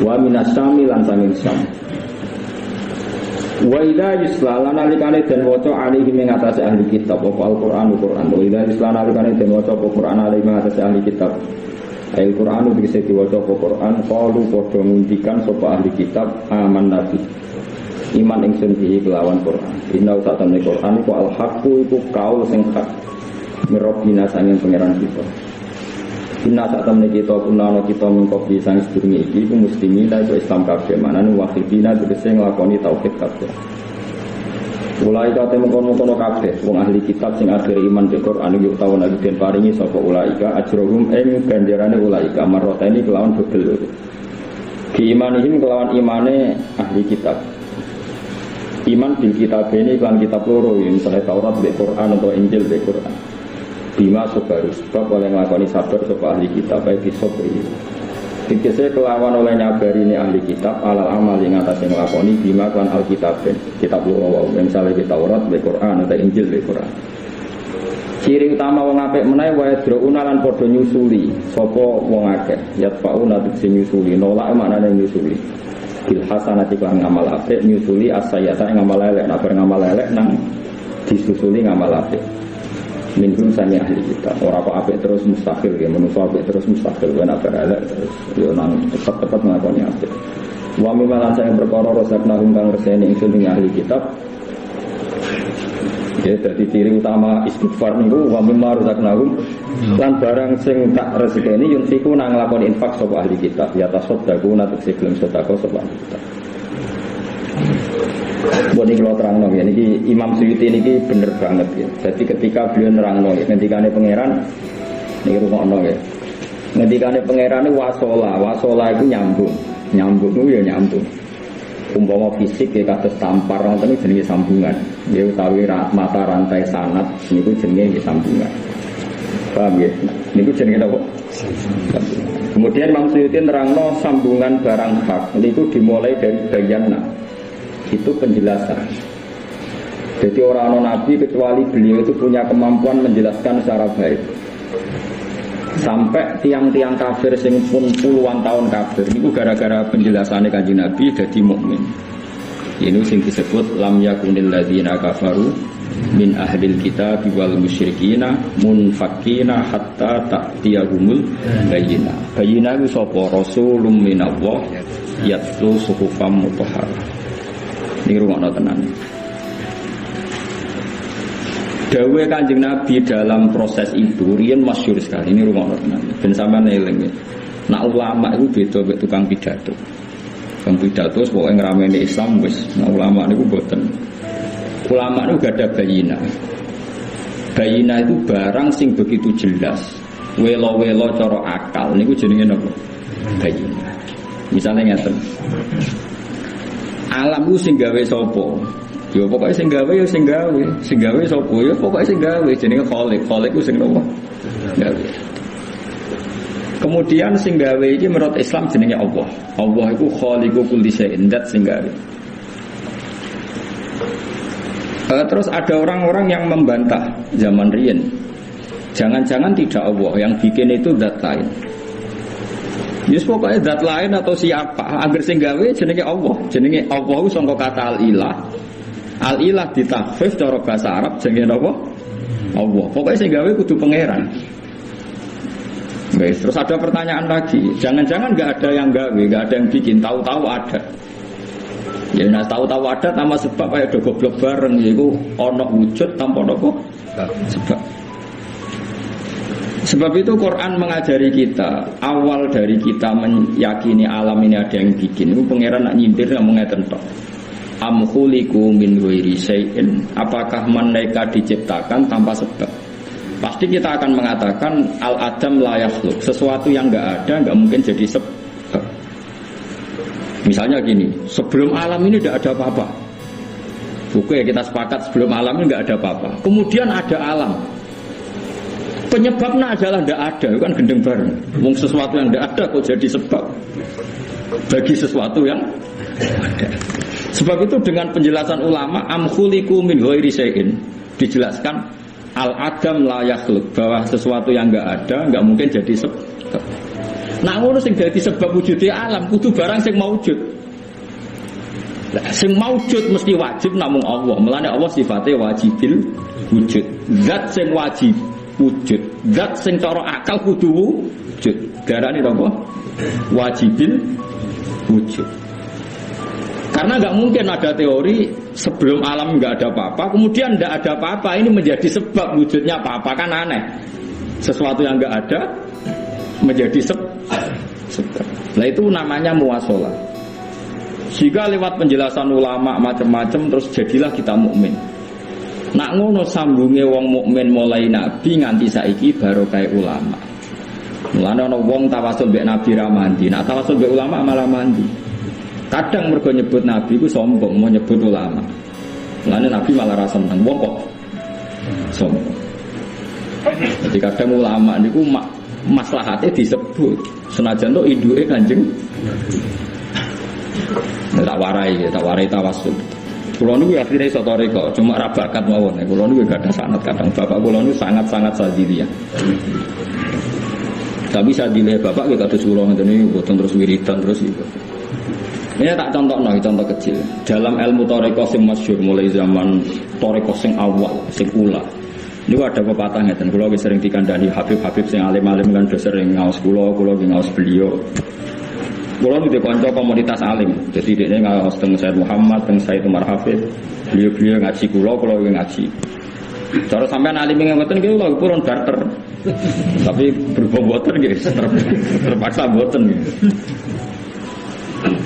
wa minas syami lan sanging syam. Wa idza yusla lan alikane den waca alihi ing atase ahli kitab apa Al-Qur'an Qur'an. Wa idza yusla alikane den waca apa Qur'an alihi ing atase ahli kitab. Al-Qur'an iki diwaca apa Qur'an qalu padha ngundikan sapa ahli kitab aman nabi. Iman ingsun iki kelawan Qur'an. Inna ta'tamni Qur'an iku al-haqqu iku kaul sing hak. Mirobina sanging pangeran kita. Inna ta'tamni kita kunana kita mengkopi sang sedurunge iki iku muslimin lan Islam kabeh manane wahidina tegese nglakoni tauhid kabeh. Ulai kate mengkono-kono kabeh wong ahli kitab sing akhir iman be Quran yuk tawon lagi den paringi sapa ulaika ajrohum ing ganjarane ulaika maroteni kelawan dobel. Ki imanihim kelawan imane ahli kitab. Iman bil kitab ini kan kitab loro misalnya Taurat be Quran atau Injil be Quran. Bima sabaru sebab oleh nglakoni sabar sapa ahli kitab baik sabri. Dikese kelawan oleh nyabari ini ahli kitab alal amal yang atas yang nglakoni bima kan alkitab kitab loro wae misalnya kitab Taurat be Quran atau Injil be Quran. Ciri utama wong apik menawa wae drouna lan padha nyusuli sapa wong akeh yatfauna sing nyusuli nolak maknane nyusuli. Bil hasanati kan ngamal apik nyusuli as-sayyata ngamal elek nek ngamal elek nang disusuli ngamal apik. Minhum sami ahli kita ora kok apik terus mustahil ya manusa apik terus mustahil wen apik elek terus yo nang tetep ngakoni apik wa mimalan sing perkara resepna kang reseni ingsun ing ahli kitab ya dadi ciri utama istighfar niku wa mimma razaqnahum lan barang sing tak rezekeni yen siku nang nglakoni infak sapa ahli kitab ya tasaddaku natuk sebelum sedekah sapa ahli kitab. Buat ini kalau terang ya, ini Imam Suyuti ini bener banget ya. Jadi ketika beliau nerang ya, ngendikane pangeran, ini rumah ya. Ngendikane pangeran ini wasola itu nyambung itu ya nyambung. Umpama fisik ya kados tampar, nanti jenis sambungan. Dia utawi mata rantai sanad, ini jenis sambungan. Paham ya? Ini jenis apa? Kemudian Imam Suyuti nerang sambungan barang hak, itu dimulai dari bayana. Itu penjelasan. Jadi orang nabi kecuali beliau itu punya kemampuan menjelaskan secara baik. Sampai tiang-tiang kafir sing pun puluhan tahun kafir itu gara-gara penjelasannya Kanjeng Nabi jadi mukmin. Ini sing disebut lam yakunil ladzina kafaru min ahlil kitab wal musyrikina munfakina hatta ta'tiyahumul bayyinah. Bayyinah itu sapa rasulun minallah yatlu suhufam mutahharah. Ini rumah tenan. Dawe Kanjeng Nabi dalam proses itu riyen masyhur sekali. Ini rumah tenan. Ben sampean eling. Nak ulama itu beda mek tukang pidato. Tukang pidato pokoke ngrameni Islam wis. Nak ulama niku mboten. Ulama niku gak ada bayina. Bayina itu barang sing begitu jelas. Welo-welo cara akal niku jenenge napa? Bayina. Misalnya ngeten. Alam ku sing gawe sapa? Ya pokoke sing gawe ya sing gawe. Sing gawe sapa? Ya pokoke sing gawe jenenge Khaliq. Khaliq ku sing napa? Gawe. Kemudian sing gawe iki menurut Islam jenenge Allah. Allah iku Khaliqu kulli syai'in, zat sing gawe. Terus ada orang-orang yang membantah zaman riyen. Jangan-jangan tidak Allah yang bikin itu zat lain. Yus pokoknya zat lain atau siapa agar sing gawe jenenge Allah. Jenenge Allah ku sangka kata al-ilah. Al-ilah ditakhfif cara bahasa Arab jenenge apa? Allah. Pokoknya sing gawe kudu pangeran. Guys, terus ada pertanyaan lagi. Jangan-jangan enggak ada yang gawe, enggak ada yang bikin, tahu-tahu ada. Ya nah tahu-tahu ada tanpa sebab kayak do goblok bareng yaiku ana wujud tanpa apa? Sebab. Sebab itu Quran mengajari kita awal dari kita meyakini alam ini ada yang bikin. Itu pangeran nak nyindir ngomong ngeten tok. Am khuliqu min ghairi syai'in. Apakah mereka diciptakan tanpa sebab? Pasti kita akan mengatakan al-adam la yakhluq. Sesuatu yang enggak ada enggak mungkin jadi sebab. Misalnya gini, sebelum alam ini tidak ada apa-apa. Oke, kita sepakat sebelum alam ini enggak ada apa-apa. Kemudian ada alam. Penyebabnya adalah tidak ada, kan gendeng bareng. Wong sesuatu yang tidak ada kok jadi sebab bagi sesuatu yang ada. Sebab itu dengan penjelasan ulama am khuliqu min ghairi syai'in dijelaskan al-adam la yakhluq, bahwa sesuatu yang enggak ada enggak mungkin jadi sebab. Nak ngono sing dadi sebab wujude alam kudu barang sing maujud. Lah sing maujud mesti wajib namung Allah. Mulane Allah sifatnya wajibil wujud. Zat sing wajib wujud. Zat sing cara akal kudu wujud. Darane apa? Wajibil wujud. Karena nggak mungkin ada teori sebelum alam nggak ada apa-apa, kemudian nggak ada apa-apa ini menjadi sebab wujudnya apa-apa, kan aneh. Sesuatu yang nggak ada menjadi sebab. Nah itu namanya muwasalah. Jika lewat penjelasan ulama macam-macam terus jadilah kita mukmin. Nak ngono sambunge wong mukmin mulai nabi nganti saiki baru kayak ulama. Mulane ana wong tawasul mbek nabi ra mandi, nak tawasul mbek ulama malah mandi. Kadang mergo nyebut nabi ku sombong, mau nyebut ulama. Mulane nabi malah ra seneng wong kok sombong. Jadi kadang ulama niku maslahatnya disebut senajan to induke Kanjeng. Tak warai tawasul. Kulo niku akhire iso toreko, cuma ra bakat mawon. Kulo niku gak ada sanad kadang bapak kulo niku sangat-sangat sadiliah. Tapi sadile bapak kita terus kulo ngene boten terus wiridan terus itu. Ini tak contoh kecil. Dalam ilmu toreko sing masyhur mulai zaman toreko sing awal, sing ula. Niku ada pepatah ngeten, kula wis sering dikandani Habib-habib sing alim-alim kan do sering ngaos kula nggih ngaos beliau. Kula niku kanca komunitas alim. Jadi dekne ngaos teng Said Muhammad, teng Said Umar Hafiz. Beliau ngaji kula nggih ngaji. Cara sampean alim ngeten nggih kula purun barter. Tapi berubah boten nggih, terpaksa boten nggih.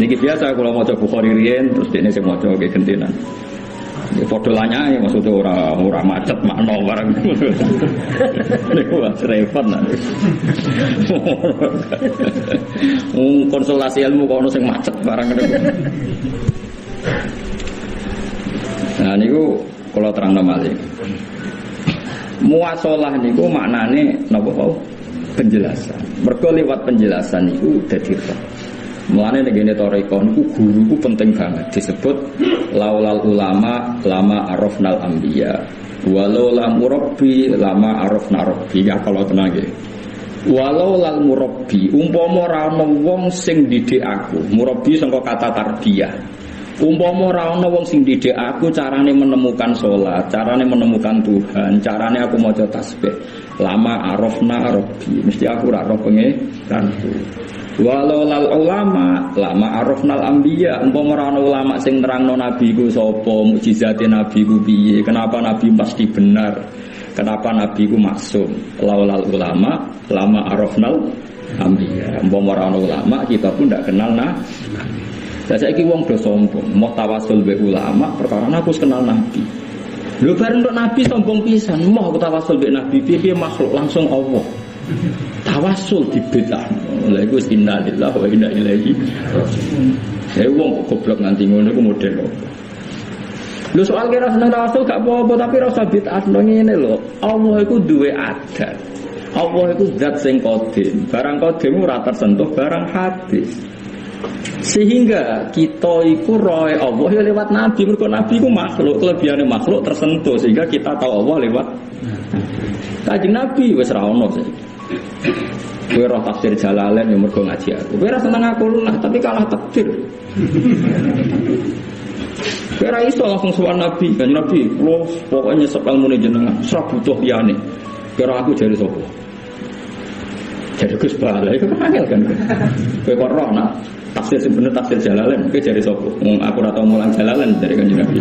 Niki biasa kalau maca Bukhari riyen terus dekne sing maca nggih gentenan. Ya padha lanyake maksudnya ora macet makna barang. Niku repot nah. Konsultasi ilmu kok ono sing macet barang niku. Nah niku kula terangno malih. Muwasalah niku maknane napa kok penjelasan. Mergo liwat penjelasan niku dadi mulane negene toreko niku guru ku penting banget disebut laulal ulama lama arafnal anbiya walau lam murabbi lama arafna rabbi ya kalau tenang nggih walau lal murabbi umpama ora ana wong sing didik aku murabbi saka kata tarbiyah umpama ora ana wong sing didik aku carane menemukan salat carane menemukan Tuhan carane aku maca tasbih lama arafna rabbi mesti aku ora roh pengeranku. Walau lal ulama lama arafnal anbiya umpama ora ana ulama sing nerangno nabi ku sapa mukjizate nabi ku piye kenapa nabi pasti benar kenapa nabi ku maksum laulal ulama lama arafnal anbiya umpama ora ana ulama kita pun ndak kenal nah saiki wong do sombong mau tawasul be ulama perkara aku kenal nabi lho bareng untuk nabi sombong pisan mau tawasul be nabi piye makhluk langsung Allah tawasul dibedakno lha iku innalillahi wa inna ilaihi raji'un. Ya wong goblok nganti ngono iku model opo. Lho soal kira seneng tawasul gak apa-apa tapi ora usah bid'atno ngene lho. Allah iku duwe adat. Allah iku zat sing qadim. Barang qadim ora tersentuh barang hadis. Sehingga kita iku roe Allah ya lewat nabi. Mergo nabi iku makhluk, kelebihane makhluk tersentuh sehingga kita tahu Allah lewat Kanjeng Nabi wis ra ono saiki. Kowe roh tafsir Jalalain yang mergo ngaji aku. Kowe ora seneng aku lah, tapi kalah takdir. Kowe ora iso langsung sowan Nabi, kan Nabi, "Lo pokoknya sepal mune jenengan, ora butuh liyane." Kira aku jare sapa? Jare Gus Bala, iku angel kan. Kowe kok roh nak tafsir sing bener tafsir Jalalain, kowe jare sapa? Wong aku ora tau mulang Jalalain dari Kanjeng Nabi.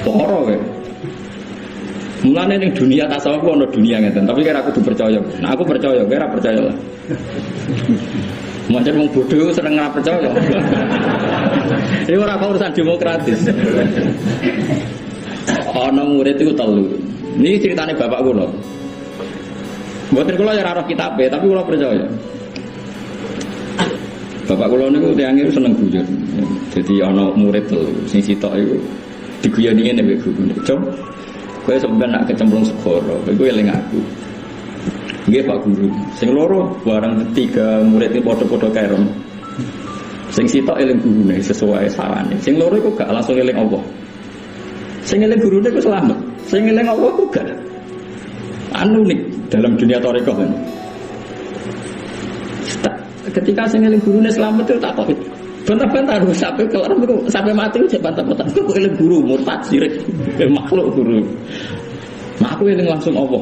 Poro kowe. Mulane ning dunia tasawuf ono dunia ngeten, tapi kira aku percaya. Nah aku percaya, kira percaya lah. Macam wong bodoh seneng ora percaya. Ini ora urusan demokratis. Ana murid iku telu. Niki ceritane bapak kula. Mboten kula ya ora roh kitabe, tapi kula percaya. Bapak kula niku tiyang niku seneng guyon. Jadi ana murid telu sing sitok iku diguyoni ngene mbek guru. Cung kowe sampeyan nak kecemplung segara, kowe eling aku. Nggih Pak Guru. Sing loro bareng tiga murid iki padha-padha kairon. Sing sitok eling gurune sesuai sarane. Sing loro iku gak langsung eling Allah. Sing eling gurune iku selamat. Sing eling Allah iku gak. Anu nih dalam dunia thariqah kan. ketika sing eling gurune selamat itu tak kok. Bantah-bantah sampai mati itu bantah-bantah. Kok eling guru murtad sirik makhluk guru. Nah aku eling langsung Allah.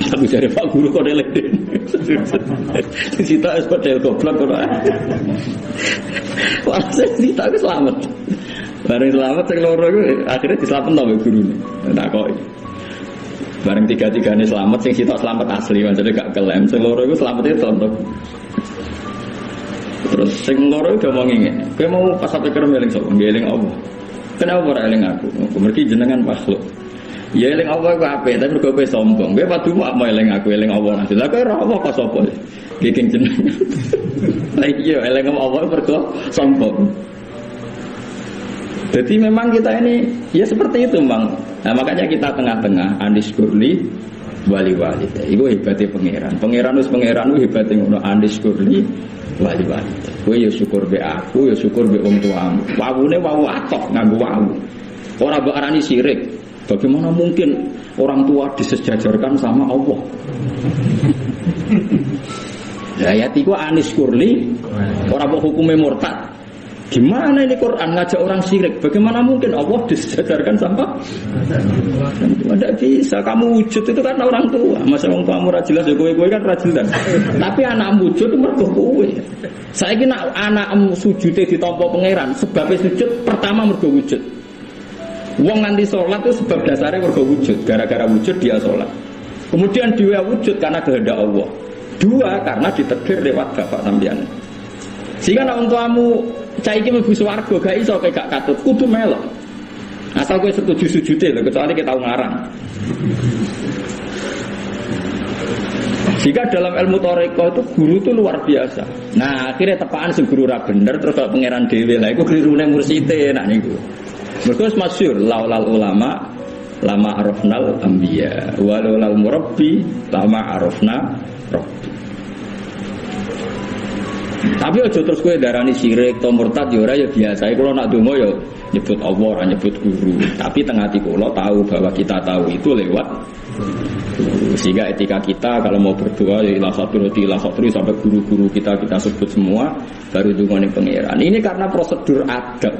Tapi dari Pak Guru kok eling. Sita es padel goblok kok. Walhasil Sita itu selamat. Bareng selamat sing loro iku akhirnya diselametno mbek gurune. Tak kok. Bareng tiga-tigane selamat sing sitok selamat asli, maksudnya gak kelem. Sing loro iku selamatnya tontok. Terus sing loro udah mau ngene. Kowe mau pas sampe kerem eling sapa? Eling Allah. Kenapa ora eling aku? Mergi jenengan makhluk. Ya eling Allah ku apik, tapi mergo kowe sombong. Kowe padu mau eling aku, eling Allah nanti. Lah kowe ora apa kok sapa? Bikin jenengan. Lah iya eling Allah mergo sombong. Jadi memang kita ini ya seperti itu, Bang. Nah, makanya kita tengah-tengah Andis Kurli wali-wali. Iku hebatnya pangeran. Pangeran itu hebatnya ngono Andis Kurli wali-wali. Kowe ya syukur be aku, ya syukur be wong tuamu. Wawune wawu atok nganggo wawu. Ora mbok arani syirik. Bagaimana mungkin orang tua disejajarkan sama Allah? Ya ayat iku Andis Kurli ora mbok hukume murtad. Gimana ini Quran ngajak orang syirik? Bagaimana mungkin Allah disejajarkan sama? Tidak bisa. Kamu wujud itu karena orang tua. Masa orang tua murah jelas ya kowe kan rajilan. Tapi anak wujud itu mergo kowe. Saya kira anak sujudnya ditampa pangeran. Sebabnya sujud pertama mergo wujud. Wong nganti sholat itu sebab dasarnya mergo wujud. Gara-gara wujud dia sholat. Kemudian dia wujud karena kehendak Allah. Dua karena ditegir lewat bapak sampeyan. Sehingga nak untukmu cah iki mlebu swarga gak iso kowe gak katut kudu melok. Asal kowe setuju sujude lho kecuali kita tau ngarang. Jika dalam ilmu thariqah itu guru itu luar biasa. Nah, akhirnya tepaan sing guru ra bener terus kok pangeran dhewe. Lah iku klirune mursite nak niku. Mergo wis masyhur laulal ulama lama arafnal anbiya walaulal murabbi lama arafna rabbi. Tapi aja terus kowe darani syirik to murtad ya ora ya biasa. Kulo nak donga ya nyebut Allah ora nyebut guru. Tapi teng ati kula tahu bahwa kita tahu itu lewat guru. Sehingga etika kita kalau mau berdoa ya ilah satu sampai guru-guru kita sebut semua baru dungane pangeran. Ini karena prosedur adab.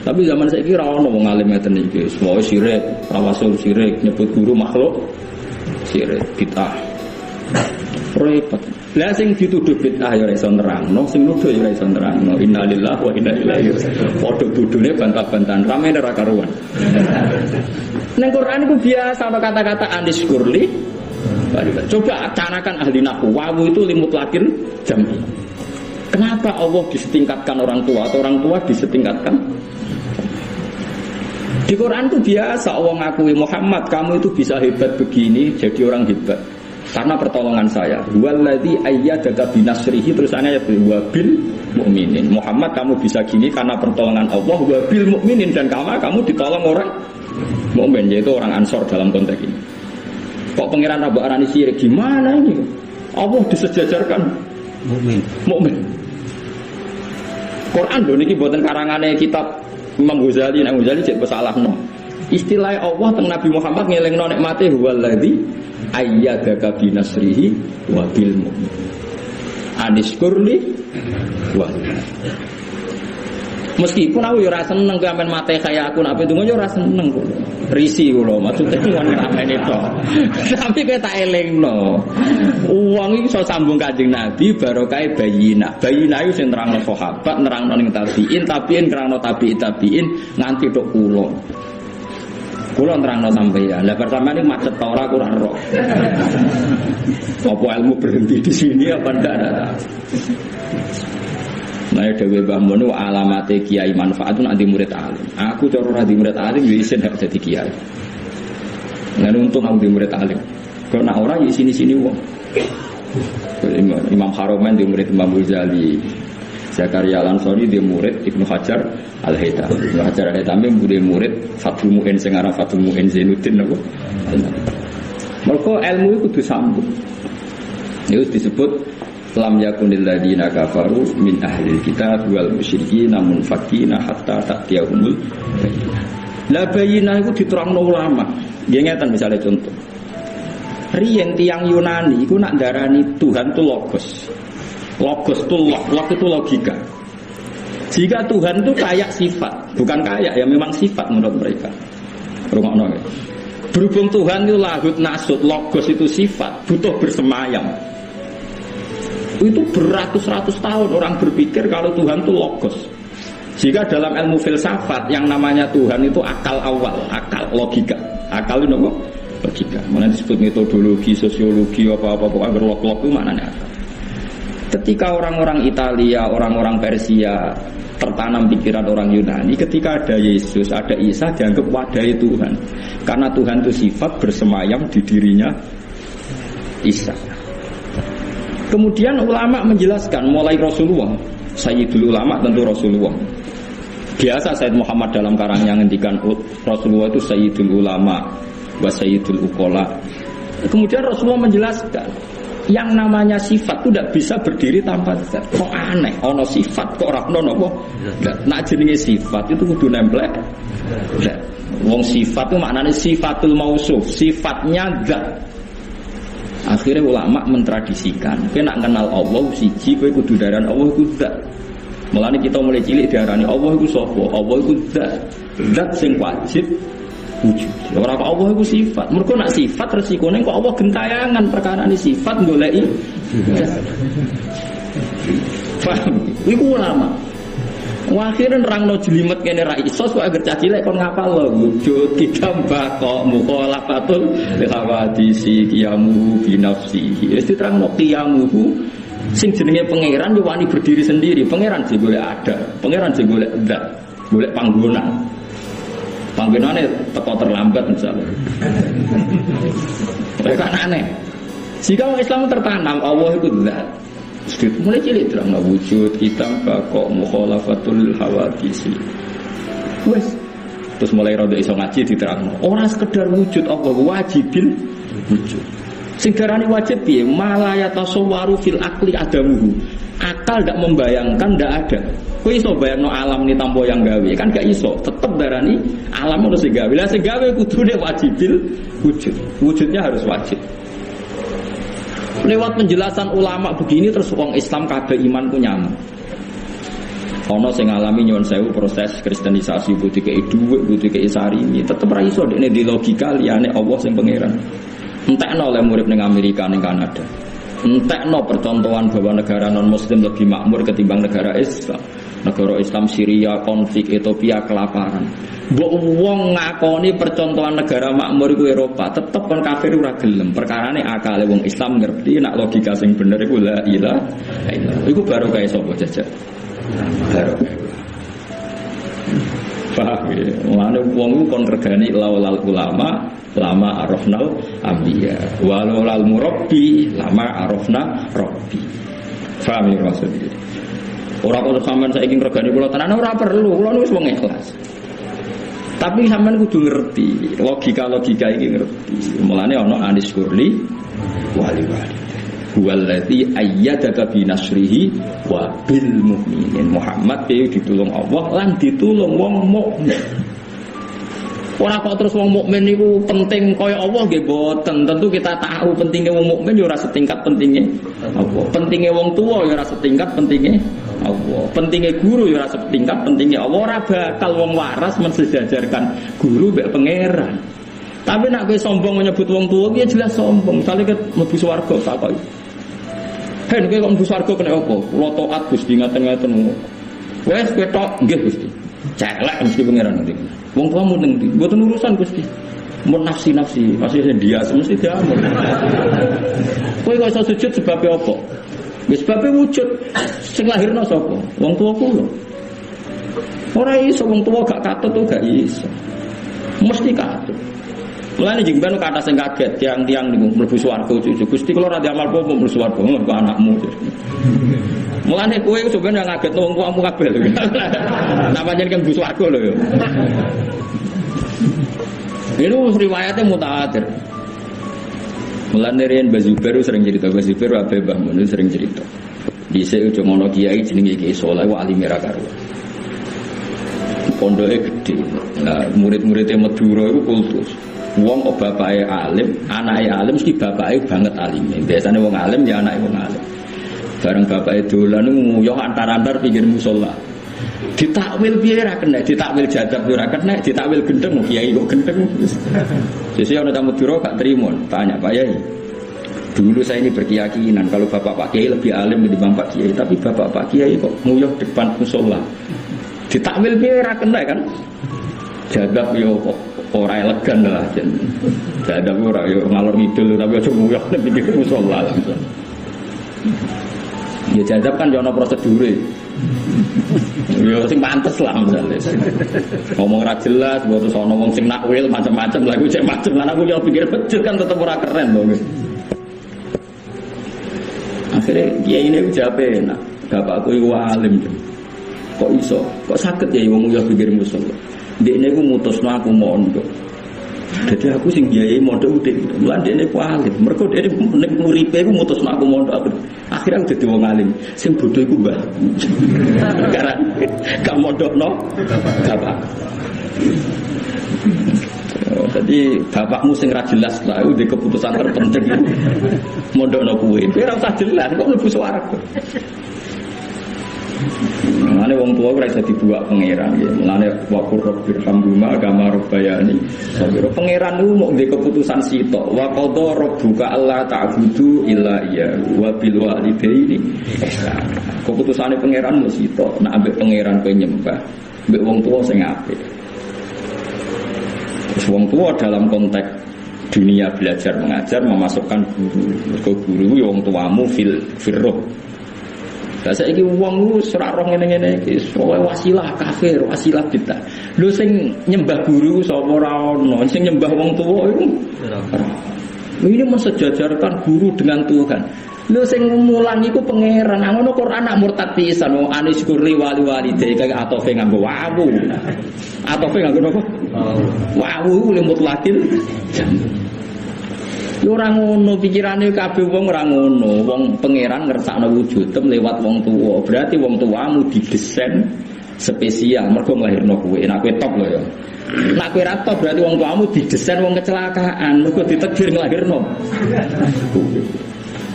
Tapi zaman saiki ora ono wong alim ngeten iki. Semua syirik, rawasul syirik, nyebut guru makhluk syirik bid'ah. Repot. Lah sing dituduh bid'ah ya ora iso nerangno, sing nuduh ya ora iso nerangno. Innalillahi wa inna ilaihi raji'un. Padha bodhone bantah-bantahan rame ora karuan. Nang Quran itu biasa ada kata-kata Andis Kurli. Coba canakan ahli nahwu, wawu itu limut lakin jam'i. Kenapa Allah disetingkatkan orang tua atau orang tua disetingkatkan? Di Quran itu biasa Allah ngakui Muhammad kamu itu bisa hebat begini jadi orang hebat. Karena pertolongan saya. Waladzi ayyadaka binasrihi terus ayat wabil mukminin. Muhammad kamu bisa gini karena pertolongan Allah wabil mukminin dan kamu ditolong orang mukmin yaitu orang Ansor dalam konteks ini. Kok pangeran Rabb arani syirik gimana ini? Allah disejajarkan mukmin. Quran lho niki boten karangane kitab Imam Ghazali, Imam Ghazali cek salahno. Istilah Allah teng Nabi Muhammad ngelingno nikmate waladzi ayyadaka binasrihi wa bil mu'min. Anishkurli wa. Meskipun aku ya ora seneng sampean mate kaya aku nek ndonga ya ora seneng kok. Risi kula maksudnya kan ramene to. Tapi kowe tak elingno. Wong iki iso sambung Kanjeng Nabi barokah bayina. Bayina iku sing nerangno sahabat, nerangno ning tabiin, nerangno tabiin nganti tok kula. Kula nerangno sampeyan. Lah pertama ini macet ta ora kurang roh. Apa ilmu berhenti di sini apa ndak ada? Nah, dewe Mbah Mun alamate kiai manfaatun anti murid alim. Aku cara ora di murid alim ya isin hak dadi kiai. Lan untung aku di murid alim. Kalau nak ora ya sini-sini wong. Imam Haromen di murid Imam Ghazali. Zakaria Al-Ansari di murid Ibnu Hajar Al-Haytami. Ibnu Hajar Al-Haytami di murid Fathul Mu'in sing aran Fathul Mu'in Zainuddin napa. Mergo ilmu iku kudu sambung. Itu disebut lam yakunil ladina kafaru min ahlil kitab wal musyrikin namun fakina hatta ta'tiyahumul bayyinah. La bayyinah iku diterangno ulama. Nggih ngeten misalnya contoh. Riyen tiyang Yunani iku nak darani Tuhan itu logos. Logos itu log itu logika. Jika Tuhan itu kayak sifat, bukan kayak ya memang sifat menurut mereka. Rungokno ya. Berhubung Tuhan itu lahut nasut, logos itu sifat, butuh bersemayam. Itu beratus-ratus tahun orang berpikir kalau Tuhan itu logos. Jika dalam ilmu filsafat yang namanya Tuhan itu akal awal, akal logika. Akal itu apa? Logika. Mana disebut metodologi, sosiologi, apa-apa pokoknya berlog-log itu maknanya akal. Ketika orang-orang Italia, orang-orang Persia tertanam pikiran orang Yunani, ketika ada Yesus, ada Isa dianggap wadai Tuhan. Karena Tuhan itu sifat bersemayam di dirinya Isa. Kemudian ulama menjelaskan mulai Rasulullah, Sayyidul Ulama tentu Rasulullah. Biasa Sayyid Muhammad dalam karangnya ngendikan Rasulullah itu Sayyidul Ulama wa Sayyidul Uqala. Kemudian Rasulullah menjelaskan yang namanya sifat itu tidak bisa berdiri tanpa zat. Kok aneh, ono sifat kok ora ono apa? Nak jenenge sifat itu kudu nempel. Wong sifat itu maknanya sifatul mausuf, sifatnya zat. Akhirnya ulama mentradisikan, kowe nak kenal Allah siji, kowe kudu daran Allah iku zat. Mulane kita mulai cilik diarani Allah iku sapa? Allah iku zat. Zat sing wajib wujud. Ora kok Allah iku sifat. Mergo nak sifat resikone kok Allah gentayangan perkara ini sifat goleki. Paham? Iku ulama. Akhirnya nerangno jelimet kene ra iso kok agar cah cilik kon ngapal lho wujud ditambah kok mukhalafatul hawadisi qiyamu bi nafsihi. Wis diterangno qiyamuhu sing jenenge pangeran yo wani berdiri sendiri. Pangeran sing golek ada, pangeran sing golek zat, golek panggonan. Panggonane teko terlambat misalnya. Mereka aneh. Jika orang Islam tertanam Allah itu zat. Mulai cilik terang wujud kita bakok mukhalafatul hawadisi. Wes. Terus mulai rada iso ngaji diterangno. Ora sekedar wujud Allah wajibil wujud. Sing darani wajib piye? Malaya tasawwaru fil aqli adamuhu. Akal ndak membayangkan ndak ada. Kowe iso bayangno alam ni tanpa yang gawe kan gak iso. Tetep darani alam ono sing gawe. Lah sing gawe kudune wajibil wujud. Wujudnya harus wajib. Lewat penjelasan ulama begini terus wong Islam kabeh iman ku nyambung. Ana sing ngalami nyuwun sewu proses kristenisasi butike dhuwit, butike sarimi, tetep ra iso dekne di logika liyane Allah sing pangeran. Entekno oleh murid ning Amerika ning Kanada. Entekno percontohan bahwa negara non muslim lebih makmur ketimbang negara Islam. Negara Islam Syria konflik, Ethiopia kelaparan. Mbok wong ngakoni percontohan negara makmur iku Eropa, tetep kon kafir ora gelem. Perkarane akale wong Islam ngerti nak logika sing bener iku la ilaha illallah. Iku baru kae sapa jajak. Baru. Paham ya? Mulane wong iku kon regani laulal ulama, lama arafnal anbiya. Walal murabbi, lama arafna rabbi. Paham ya maksudnya? Ora kok sampean saiki regani kula tenan ora perlu, kula wis wong ikhlas. Tapi sampean kudu ngerti, logika-logika iki ngerti. Mulane ana Anis Kurli wali-wali. Huwallazi ayyadaka bi nasrihi wa bil mu'minin. Muhammad ditulung Allah lan ditulung wong mukmin. Ora kok terus wong mukmin niku penting kaya Allah nggih boten. Tentu kita tahu pentingnya wong mukmin ya ora setingkat pentingnya Allah. Pentingnya wong tua ya ora setingkat pentingnya Allah. Pentingnya guru ya ora setingkat pentingnya Allah. Ora bakal wong waras mensejajarkan guru mbek pangeran. Tapi nek kowe sombong menyebut wong tua ya jelas sombong. Misale ke mlebu swarga takoki. Hen kowe kok mlebu swarga kena apa? Kula taat Gusti ngaten-ngaten. Wes kowe tok nggih Gusti. Celek mesti pangeran nanti. Wong tua mun ndi? Mboten urusan Gusti. Mun nafsi-nafsi, pasti dia mesti diamur. Kowe kok iso sujud sebab apa? Wis sebab wujud sing lahirna sapa? Wong tua kula. Ora iso wong tua gak katut to gak iso. Mesti katut. Mulane jeng ben kata sing kaget tiang-tiang niku mlebu swarga cucu. Gusti kula ora diamal apa mlebu swarga kok anakmu. Mulane kowe sampeyan ngagetno wong tuamu kabeh lho. Napa jeneng mlebu swarga lho ya. Itu riwayatnya mutawatir. Mulane riyen Bazubair sering cerita, Bazubair Abe Mbah Mun sering cerita. Dhisik ujung ana kiai jenenge Kiai Saleh wa alime ra karo. Pondoke gedhe. Nah, murid-muridé Madura iku kultus. Wong kok bapake alim, anake alim mesti bapake banget alime. Biasane wong alim ya anake wong alim. Bareng bapak dolan nguyuh antar-antar pinggir musala. Ditakwil piye ra kena, ditakwil jadab ora kena, ditakwil gendeng kiai kok gendeng. Sesuk ana tamu duro gak trimo, tanya Pak Yai. Dulu saya ini berkeyakinan kalau bapak Pak Kiai lebih alim dibanding Pak Kiai, tapi bapak Pak Kiai kok nguyuh depan musala. Ditakwil piye ra kena kan? Jadab yo kok ora elegan lah jen. Jadab ora yo ngalor ngidul tapi aja nguyuh ning pinggir musala. Ya jadab kan yo ana prosedure. Ya sing pantes lah misalnya. Ngomong ra jelas, terus ana wong sing nakwil macam-macam lha iku cek macam lan aku yo pikir bejo kan tetep ora keren to. Akhirnya kiai ini jawab enak. Bapakku iku alim. Kok iso? Kok saged ya wong yo pikir musuh. Ndekne iku mutusno aku mondok. Jadi aku sing biayai mondok udah mulai dia ku alim. Mereka dia nek muripe aku mutusno aku mondok aku. Akhirnya aku jadi wong alim. Sing bodoh iku mbah. Karena gak mondokno bapak. Jadi bapakmu sing ra jelas lah itu di keputusan terpenting. Mondokno kuwe. Kowe ora usah jelas kok mlebu swarga. Mulane wong tua ora iso dibuak pangeran nggih. Mulane wa qurrabbir hamduma kama rabbayani. Sabira pangeran niku mok ndek keputusan sitok. Wa qadha rabbuka alla ta'budu illa iyyahu wa bil walidaini ihsan. Keputusane pangeran mok sitok. Nek ambek pangeran kowe nyembah, ambek wong tua sing apik. Terus wong tua dalam konteks dunia belajar mengajar memasukkan guru. Mergo guru ya wong tuamu firroh. Lah saiki wong ku ora roh ngene-ngene iki, wasilah kafir, wasilah bid'ah. Lho sing nyembah guru sapa ora ono, sing nyembah wong tuwa iku ora. Ini mensejajarkan guru dengan Tuhan. Lho sing mulang iku pangeran. Ngono Quran nak murtad pisan wong anis kurli wali-walide kaya atofe nganggo wawu. Atofe nganggo apa? Wawu limut lakil. Yo ora ngono pikirane kabeh wong ora ngono. Wong pangeran ngersakno wujudem lewat wong tuwa. Berarti wong tuamu didesain spesial mergo nglahirno kowe. Nek kowe top lho ya. Nek kowe ra top berarti wong tuamu didesain wong kecelakaan mergo ditakdir nglahirno.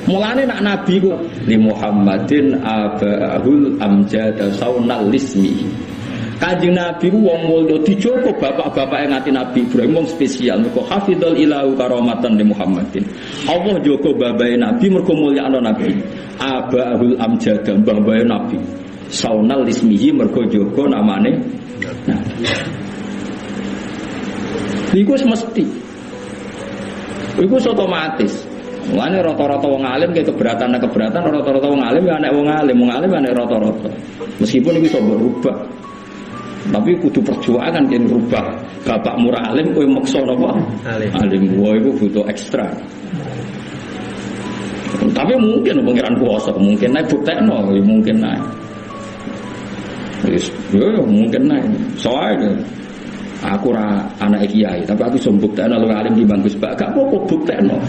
Mulane nak nabi ku li Muhammadin abahul amjad saunal lismi. Kanjeng Nabi ku wong mulya dijogo bapak-bapak yang ngati Nabi Ibrahim wong spesial mergo hafizul ilahu karamatan li Muhammadin. Allah jogo babae Nabi mergo mulyakno Nabi. Abahul amjad babae Nabi. Saunal lismihi mergo jogo namane. Nah. Iku mesti. Iku otomatis. Mulane rata-rata wong alim kayak keberatan rata-rata wong alim ya anak wong alim anak rata-rata. Meskipun iki iso berubah. Tapi kudu perjuangan yen rubah. Bapak murah alim kowe maksa napa? Alim wae iku butuh ekstra. Tapi mungkin pangeran kuwasa, mungkin naik buktekno, mungkin naik. Wis yo mungkin naik. Soalnya aku ora anak kiai, tapi aku iso buktekno luwih alim timbang Gus Bak. Gak apa-apa buktekno.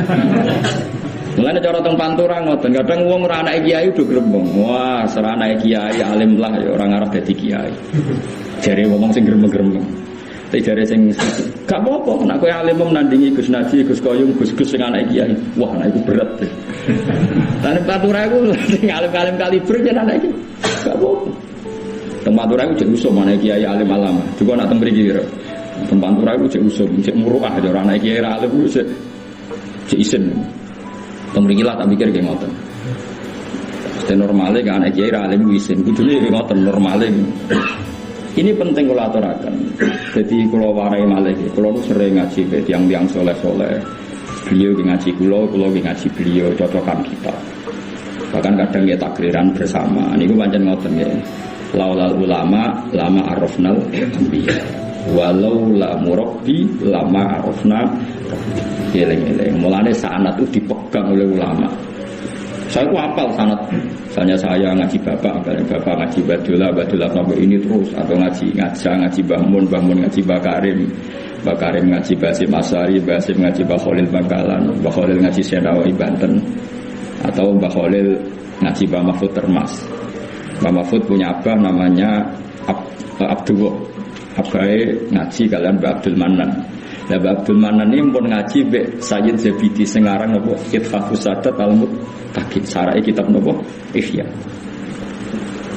Mulane cara teng pantura ngoten, kadang wong ora anak kiai udah grembong. Wah, sera anak kiai alim lah ya ora ngarep dadi kiai. Jare ngomong sing gremeng-gremeng. Tapi jare sing gak apa-apa nek kowe alim menandingi Gus Naji, Gus Koyum, Gus-gus sing anak kiai. Wah, nek iku berat. Lan pantura iku sing alim-alim kaliber yen anak iki. Gak apa-apa. Teng pantura iku jek usum anak kiai alim alama. Juga nak teng mriki kira. Teng pantura iku jek usum, jek muruah ya ora anak kiai alim ku jek isin. Mriki lah tak pikir nggih ngoten. Ten normale kan anak kiai alim isin, kudune ngoten normale. Ini penting kula aturaken. Jadi kula warai malih, kula nu sering ngaji be tiyang-tiyang saleh-saleh. Beliau ngaji kula ngaji beliau cocokan kita. Bahkan kadang ya takriran bersama. Niku pancen ngoten nggih. Laulal ulama lama arafnal anbiya. Walau la murabbi lama arafna. Eleng-eleng. Mulane sanad itu dipegang oleh ulama. Saya ku hafal sanad. Misalnya saya ngaji bapak ngaji Badullah sampai ini terus, atau ngaji Mbah Mun ngaji Mbah Karim ngaji Basim Asari, Basim ngaji Mbah Khalil Bangkalan, Mbah Khalil ngaji Senawi Banten, atau Mbah Khalil ngaji Mbah Mahfud Termas. Mbah Mahfud punya abah namanya Abdullah. Abahe ngaji kalian Mbah Abdul Manan. Mbah Abdul Manan ini pun ngaji mbek Sayyid Zabidi sing aran napa Ithafus Sadat al-Muttaqin sarai kitab napa Ihya.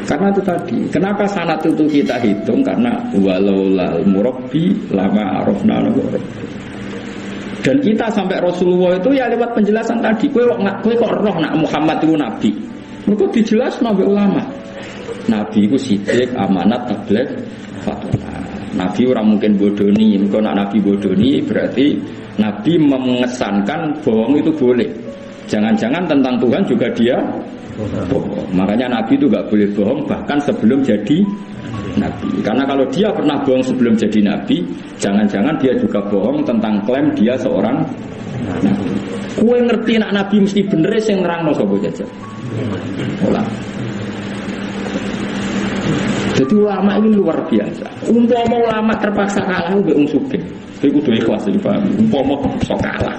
Karena itu tadi, kenapa sanad itu kita hitung karena walaulal murabbi lama arafna napa. Dan kita sampai Rasulullah itu ya lewat penjelasan tadi. Kowe kok roh nak Muhammad itu nabi. Mergo dijelasno mbek ulama. Nabi itu sidik, amanat, tabligh, fatwa. Nabi orang mungkin bodoni, kalau nak Nabi bodoni berarti Nabi mengesankan bohong itu boleh. Jangan-jangan tentang Tuhan juga dia bohong. Makanya Nabi itu gak boleh bohong bahkan sebelum jadi Nabi. Karena kalau dia pernah bohong sebelum jadi Nabi, jangan-jangan dia juga bohong tentang klaim dia seorang Nabi. Kue ngerti nak Nabi mesti bener sing nerangno sapa jajak. Jadi ulama ini luar biasa. Umpama ulama terpaksa kalah mbek wong sugih. Iku kudu ikhlas iki paham. Umpama sok kalah.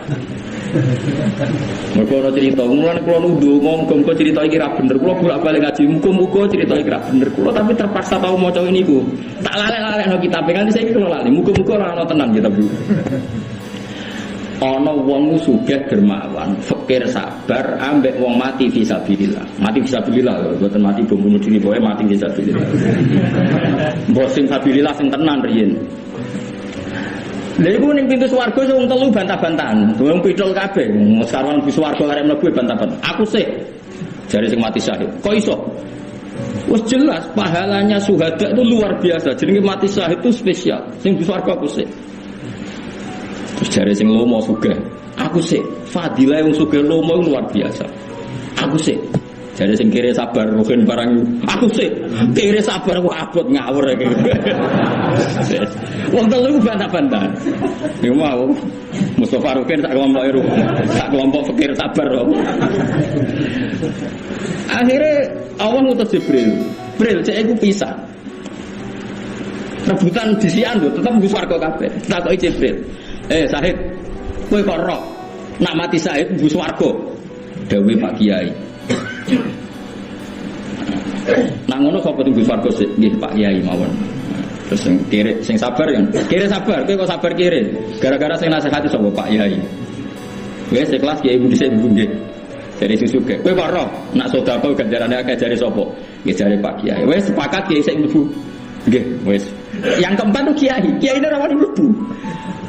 Mergo ana cerita, mulane kula nuduh muga-muga cerita iki ra bener. Kula bolak-balik ngaji, muga-muga cerita iki ra bener. Kula tapi terpaksa tahu maca ini ku. Tak lalek-lalekno kitab nganti saiki kula lali. Muga-muga ora ana tenan kitab iki. Ana wong sugih dermawan, fakir sabar ambek wong mati fisabilillah. Mati fisabilillah, mboten mati bom bunuh diri, pokoke mati fisabilillah. Mbok sing fisabilillah sing tenan riyen. Lha iku ning pintu swarga wong telu bantah-bantahan, wong pidol kabeh. Sekarang pintu swarga arek mlebu bantah-bantahan. Aku sih jare sing mati syahid. Kok iso? Wes jelas pahalanya syuhada itu luar biasa. Jenenge mati syahid itu spesial. Sing di swarga aku sih. Terus jare sing lomo sugih. Aku sih fadilah wong sugih lomo luar biasa. Aku sih jare sing kere sabar rugen barang. Aku sih kere sabar kok abot ngawur iki. Wong telu bantah-bantah. Yo mau Mustofa rugen sak kelompok fakir sabar kok. Akhirnya Allah ngutus Jibril. Jibril cek iku pisah. Rebutan disian lho, tetep di swarga kabeh. Takoki Jibril. Syahid, kowe kok roh nak mati syahid mlebu swarga. Dawuhe Pak Kiai. Nak ngono sapa mlebu swarga sik? Nggih Pak Kiai mawon. Terus sing kire sing sabar ya. Kire sabar, kowe kok sabar kire? Gara-gara sing nasihati sapa Pak Kiai. Wes kelas Kiai Budi sik nggih. Dari susu ke. Kowe kok roh nak sedekah ganjarane akeh jare sapa? Nggih jare Pak Kiai. Wes sepakat Kiai sik mlebu. Nggih, wes. Yang keempat tuh Kiai. Kiai ini rawani mlebu.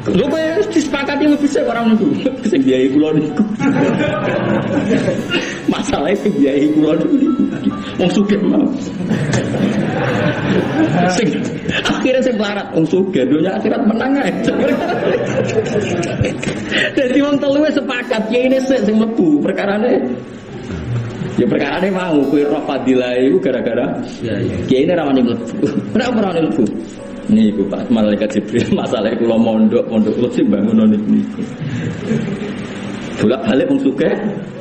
Lho kowe disepakati mlebu sik ora mlebu. Sing biayai kula niku. Masalah sing biayai kula niku. Wong sugih mau. Sing akhirnya sing melarat wong sugih donya akhirat menang ae. Dadi wong telu sepakat Kiai ini sik sing mlebu perkarane. Ya perkarane mau kowe roh fadilah iku gara-gara Kiai ini rawani mlebu. Ora ora mlebu. Niku Pak malaikat Jibril masalah kula mondok kula sing bangun niku. Bolak-balik wong sugih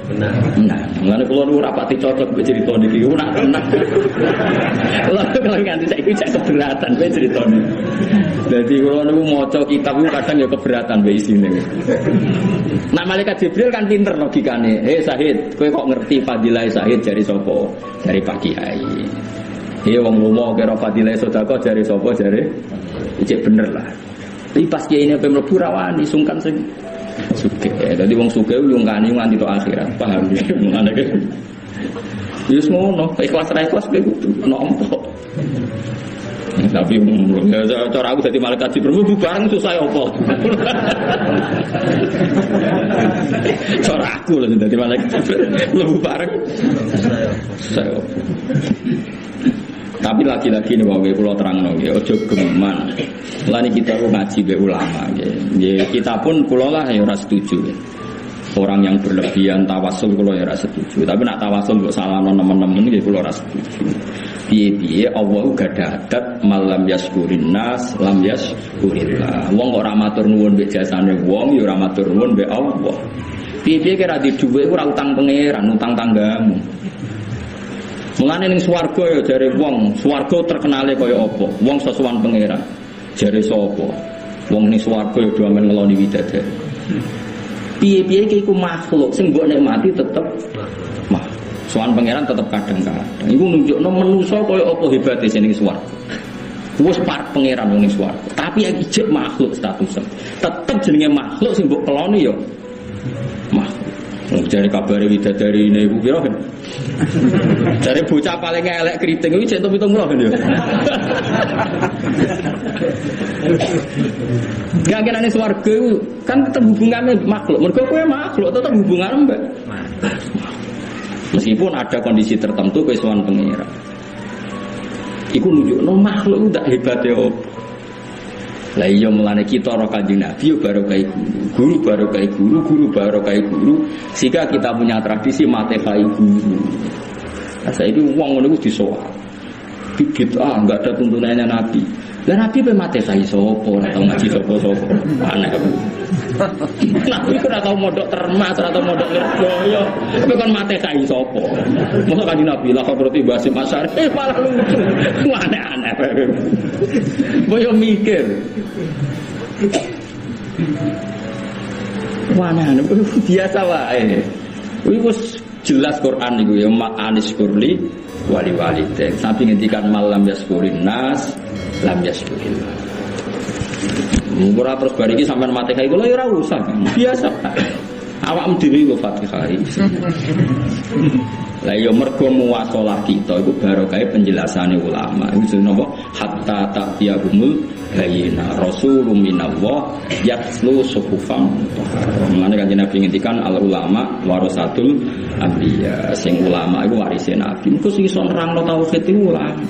benar. Nah, ngene kula nu rapati cocok mbek crita niki. Nak tenang. Kula nganti saiki cek keberatan mbek crita niki. Dadi kula niku maca kitab niku kadang ya keberatan mbek isine. Nah, malaikat Jibril kan pinter logikane. Syahid, kowe kok ngerti fadilah Syahid jari sapa? Dari Pak Kiai. Wong lomo kira fadilah sedekah jare sapa jare cek bener lah. Tapi pas kiai ini ape mlebu rawani sungkan sing sugih. Dadi wong sugih nyungkani nganti tok akhirat. Paham ya? Ngono iki. Wis ngono, ikhlas ra ikhlas kowe kudu nampa. Tapi cara aku dadi malaikat Jibril bareng susah apa? Cara aku lho dadi malaikat Jibril mlebu bareng susah apa? Tapi lagi-lagi nih wae kula terangno nggih aja geman. Lani kita ngaji be ulama nggih. Kita pun kula lah ya ora setuju. Orang yang berlebihan tawasul kula ya ora setuju. Tapi nak tawasul kok salahno teman-teman nggih kula ora setuju. Piye-piye Allah uga adat malam yaskurin nas lam yaskurillah. Wong ora matur nuwun mbek jasane wong ya ora matur nuwun mbek Allah. Piye-piye kira di dhuwit ora utang pangeran, utang tanggamu. Mulane ning swarga ya jare wong, swarga terkenale kaya apa? Wong sesuwan pangeran. Jare sapa? Wong ning swarga ya do amen ngeloni widadari. Piye-piye iki iku makhluk sing mbok nikmati tetep sowan pangeran tetep kadang-kadang. Iku nunjukno manusa kaya apa hebate sing ning swarga. Wes par pangeran wong ning swarga. Tapi yang ijek makhluk statusnya. Tetep jenenge makhluk sing mbok keloni yo. Makhluk. Jare kabare widadari ini ibu pira kan? Jare bocah paling elek kriting iki jek 70 kan yo. Gak kena ning swarga kan tetep hubungannya makhluk. Mergo kowe makhluk tetep hubungan mbak. Meskipun ada kondisi tertentu kowe sowan pangeran. Iku nunjukno makhluk tak hebate opo. Lah iya mulane kita ora Kanjeng Nabi yo barokah guru barokah guru barokah guru sehingga kita punya tradisi matekai guru. Nah, saiki wong ngono iku disowan. Bid'ah enggak ada tuntunannya Nabi. Lah Nabi pe matekai sapa ora tau ngaji sapa-sapa. Aneh. Nabi ora tau modok termas, ora tau modok ngerjoyo. Kowe kon matekai sapa? Mosok Kanjeng Nabi lah berarti bahasa pasar. Malah lucu. Aneh-aneh. Boyo mikir. Aneh-aneh biasa wae. Kuwi wis jelas Quran iku ya ma'anis kurli wali walidek. Sampai ngendikan malam yaskurin nas lam yaskurillah. Ora terus bariki sampean Fatihah iku lho ora usah. Biasa. Awakmu dhewe kok Fatihah. Lah ya mergo muwasalah kita iku barokahe penjelasane ulama. Iku jenenge napa? Hatta ta'tiyahumul bayyina rasulun minallah yatslu suhufan. Mane Kanjeng Nabi ngendikan al ulama warasatul anbiya. Sing ulama iku warise Nabi. Engko sing iso nerangno tauhid iku ulama.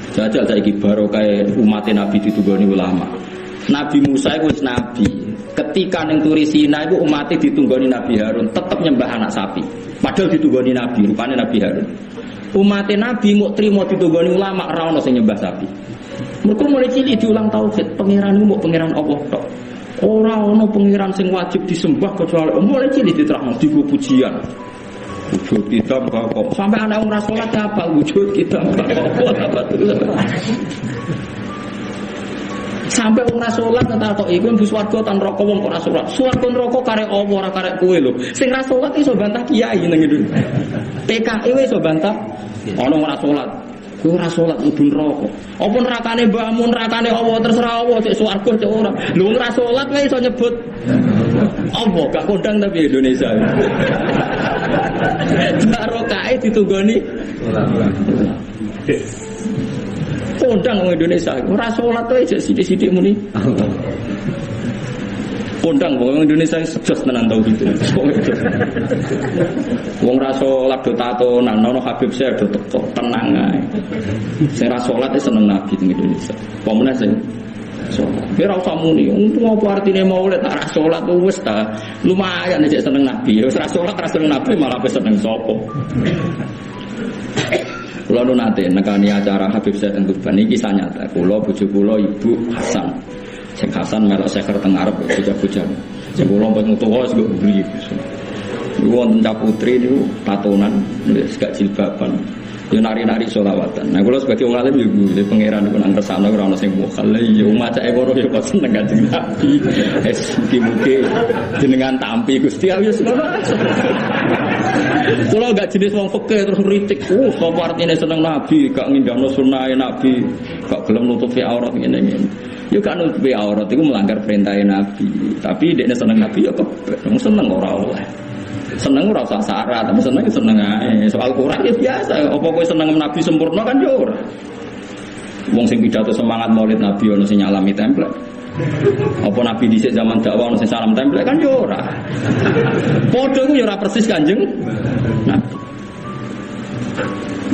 Jajal saiki barokahe umat Nabi ditunggoni ulama. Nabi Musa itu nabi. Ketika ning Turi Sina itu umatnya ditunggoni Nabi Harun, tetap nyembah anak sapi. Padahal ditunggoni Nabi, rupanya Nabi Harun. Umatnya Nabi mau terima ditunggoni ulama, ora ono sing nyembah sapi. Mereka mulai cilik diulang tauhid, pangeran mau pangeran Allah tok. Ora ono pangeran sing wajib disembah kecuali mulai cilik diterangno digo pujian. Wujud kita kok sampai anak ora salat apa wujud kita apa sampai wong ra salat tak tok iku mlebu swarga tan neraka wong kok ra salat. Swarga neraka karek apa ora karek kowe lho. Sing ra salat iso bantah kiai nang ngene. PKI wis iso bantah ana ora salat. Kowe ora salat mlebu neraka. Apa nerakane mbahmu nerakane Allah terserah Allah cek swarga cek ora. Lho ora salat kowe iso nyebut Allah gak kondang tapi Indonesia. Barokahe ditunggoni ulama. Kondang wong Indonesia, ora salat wae jek sithik-sithik muni. Kondang wong Indonesia sejos tenan tau gitu. Wong ra salat do tatonan, ono Habib saya do teko tenang ae. Sing ra salat seneng Nabi di Indonesia. Apa meneh sing salat. Ora usah muni, untung apa artine maulid tak ra salat wis ta. Lumayan nek seneng Nabi. Wis ra salat ra seneng Nabi malah wis seneng sapa. Kulo nu nate nekani acara Habib Said Tuban iki kisah nyata. Kulo bojo kulo Ibu Hasan. Sing Hasan melok seker teng arep bocah-bocah. Sing kulo mbok tuwa wis kok beli. Iku wonten cah putri niku tatonan wis gak jilbaban. Yo nari-nari selawatan. Nah kulo sebagai wong alim yo pangeran niku nang kersane ora ono sing mokal. Yo macake kono yo kok seneng Kanjeng Nabi. Wis mugi-mugi jenengan tampi Gusti Allah ngono. Kulo gak jenis wong fikih terus ngritik. Sapa artine seneng Nabi, gak ngindahno sunnah Nabi, gak gelem nutupi aurat ngene-ngene. Yo gak nutupi aurat iku melanggar perintah Nabi. Tapi dekne seneng Nabi yo kebet. Seneng ora oleh. Seneng ora usah syarat, tapi seneng ae. Soal Quran ya biasa. Apa kowe seneng Nabi sempurna kan yo ora. Wong sing pidato semangat Maulid Nabi ono sing nyalami template. Apa Nabi dhisik zaman dakwah ono sing salam template kan yo ora. Padha ku yo ora persis Kanjeng Nabi.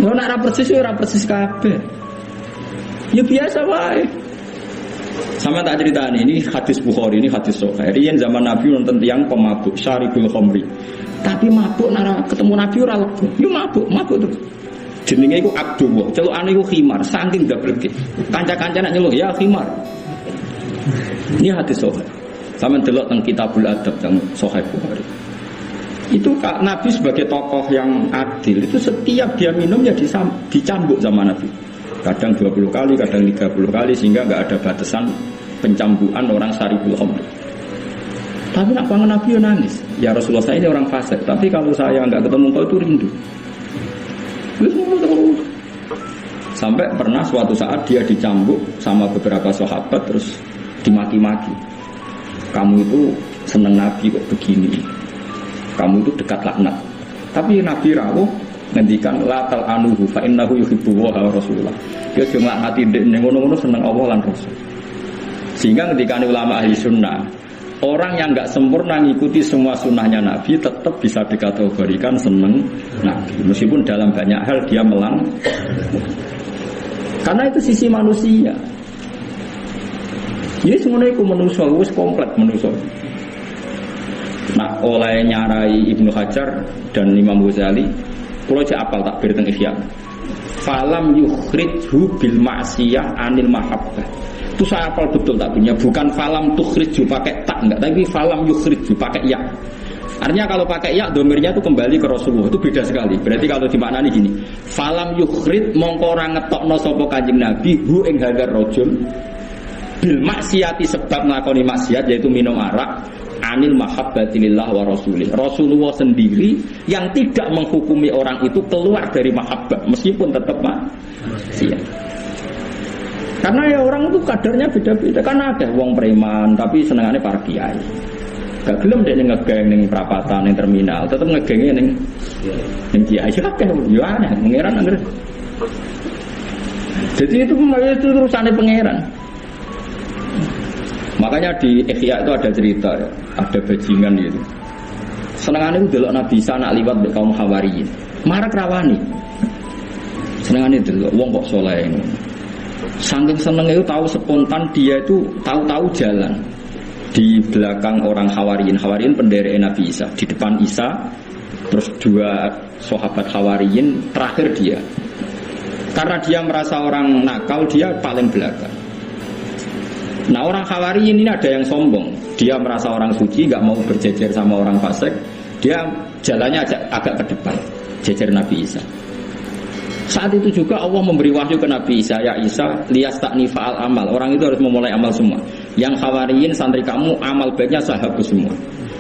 Yo nek ora persis yo ora persis kabeh. Ya biasa wae. Sama tak ceritani ini hadis Bukhari, ini hadis Sahih. Riyen zaman Nabi nonton tiyang pemabuk syaribul khamri. Tapi mabuk nara ketemu Nabi ora lebu. Yo mabuk terus. Jenenge iku Abdullah, celukane iku Khimar, saking ndableke. Kanca-kancane nyeluk ya Khimar. Ini hadis Sahih. Sama delok teng Kitabul Adab teng Sahih Bukhari. Itu Nabi sebagai tokoh yang adil itu setiap dia minum ya dicambuk sama Nabi. Kadang 20 kali, kadang 30 kali sehingga enggak ada batasan pencambukan orang syaribul khamr. Tapi nak bangun Nabi yo nangis. Ya Rasulullah saya ini orang fasik, tapi kalau saya enggak ketemu kau itu rindu. Sampai pernah suatu saat dia dicambuk sama beberapa sahabat terus dimaki-maki. Kamu itu seneng Nabi kok begini. Kamu itu dekat laknat. Tapi Nabi rawuh ngendikan la tal anuhu fa innahu yuhibbu wa rasulullah. Dia cuma ngati ndek ngono-ngono seneng Allah lan Rasul. Sehingga ketika ulama ahli sunnah, orang yang enggak sempurna ngikuti semua sunnahnya Nabi tetap bisa dikategorikan seneng Nabi. Meskipun dalam banyak hal dia karena itu sisi manusia. Ini semuanya itu manusia, itu komplek manusia. Nah, oleh nyarai Ibnu Hajar dan Imam Ghazali, kalau saya apal takbir teng Ihya. Falam yukhrijhu bil ma'siyah anil mahabbah. Itu saya apal betul takbirnya, bukan falam tukhrijhu pakai tak enggak, tapi falam yukhrijhu pakai ya. Artinya kalau pakai ya, domirnya itu kembali ke Rasulullah, itu beda sekali. Berarti kalau dimaknani gini, falam yukhrij mongko ora ngetokno sapa Kanjeng Nabi hu ing hadar rajul bil maksiati sebab nglakoni maksiat yaitu minum arak anil mahabbati lillah wa rasulih. Rasulullah sendiri yang tidak menghukumi orang itu keluar dari mahabbah meskipun tetap maksiat. Karena ya orang itu kadarnya beda-beda. Karena ada wong preman tapi senengannya para kiai. Gak gelem dek ngegeng ning perapatan ning terminal, tetep ngegenge ning kiai akeh yo aneh pangeran anggere. Jadi itu urusane pangeran. Makanya di Ihya itu ada cerita ya, ada bajingan gitu. Senengane itu delok Nabi Isa nak liwat mek kaum Hawariyin. Marak rawani. Senengane delok wong kok saleh ngono. Saking senenge itu tahu spontan dia itu tahu-tahu jalan di belakang orang Hawariyin. Hawariyin penderek Nabi Isa, di depan Isa, terus dua sahabat Hawariyin, terakhir dia. Karena dia merasa orang nakal, dia paling belakang. Nah orang Hawariyin ini ada yang sombong. Dia merasa orang suci, gak mau berjejer sama orang fasik. Dia jalannya agak ke depan, jejer Nabi Isa. Saat itu juga Allah memberi wahyu ke Nabi Isa, ya Isa, lias takni fa'al amal. Orang itu harus memulai amal semua. Yang Hawariyin santri kamu amal baiknya saya hapus semua.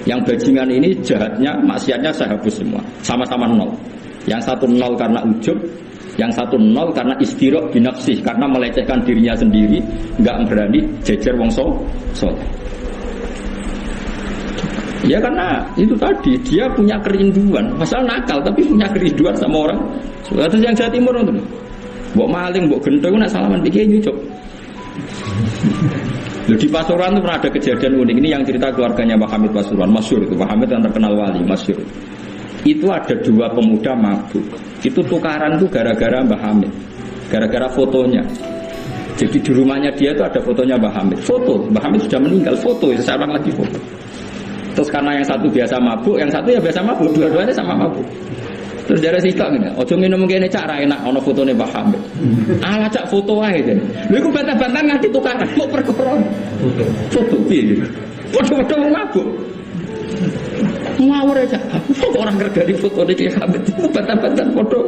Yang bajingan ini jahatnya, maksiatnya saya hapus semua. Sama-sama nol. Yang satu nol karena ujub, yang satu nol karena istirok binafsih, karena melecehkan dirinya sendiri, nggak berani jejer wong soleh. Ya karena itu tadi dia punya kerinduan, pasal nakal tapi punya kerinduan sama orang. Terus yang Jawa Timur itu, mbok maling, mbok gendong, nak salaman pikir nyucuk. Di Pasuruan itu pernah ada kejadian unik. Ini yang cerita keluarganya Pak Hamid Pasuruan, masyhur itu. Pak Hamid yang terkenal wali, masyhur. Itu ada dua pemuda mabuk. Itu tukaran itu gara-gara Mbah Hamid, gara-gara fotonya. Jadi di rumahnya dia itu ada fotonya Mbah Hamid. Foto, Mbah Hamid sudah meninggal, foto, sekarang lagi foto. Terus karena yang satu biasa mabuk, yang satu ya biasa mabuk, dua-duanya sama mabuk. Terus dari situ gini, ojo minum gini cak ra enak, ono fotone Mbah Hamid. Ala cak foto ae ten. Lha iku bantah-bantah nganti tukaran kok perkara. Foto piye? Foto-foto mabuk. Ngawur aja. Kok orang ngergani foto iki Hamid. Bantah-bantah foto.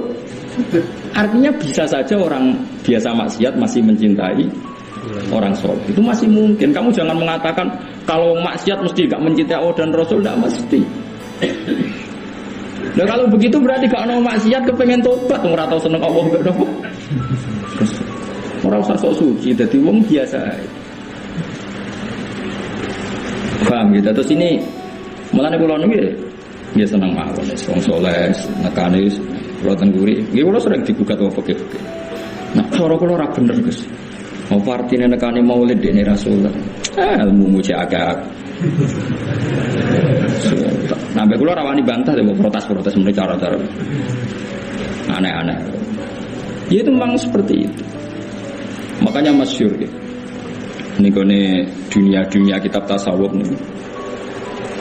Artinya bisa saja orang biasa maksiat masih mencintai orang soleh. Itu masih mungkin. Kamu jangan mengatakan kalau maksiat mesti gak mencintai Allah dan Rasul, tidak mesti. Nah kalau begitu berarti gak ada maksiat kepengen tobat, ora tau seneng Allah gak nopo. Ora usah sok suci, dadi wong biasa. Paham gitu. Terus ini mulane kula niki ya seneng mawon wong saleh, nekane kula tengguri. Nggih kula sering digugat wong fikih. Nah, cara kula ora bener, Gus. Apa artine nekane maulid dene Rasulullah? Ilmu muji agak. Sampai kula rawani bantah deh, protes-protes menurut cara-cara aneh-aneh. Ya itu memang seperti itu. Makanya masyhur gitu. Ini kone dunia kitab tasawuf nih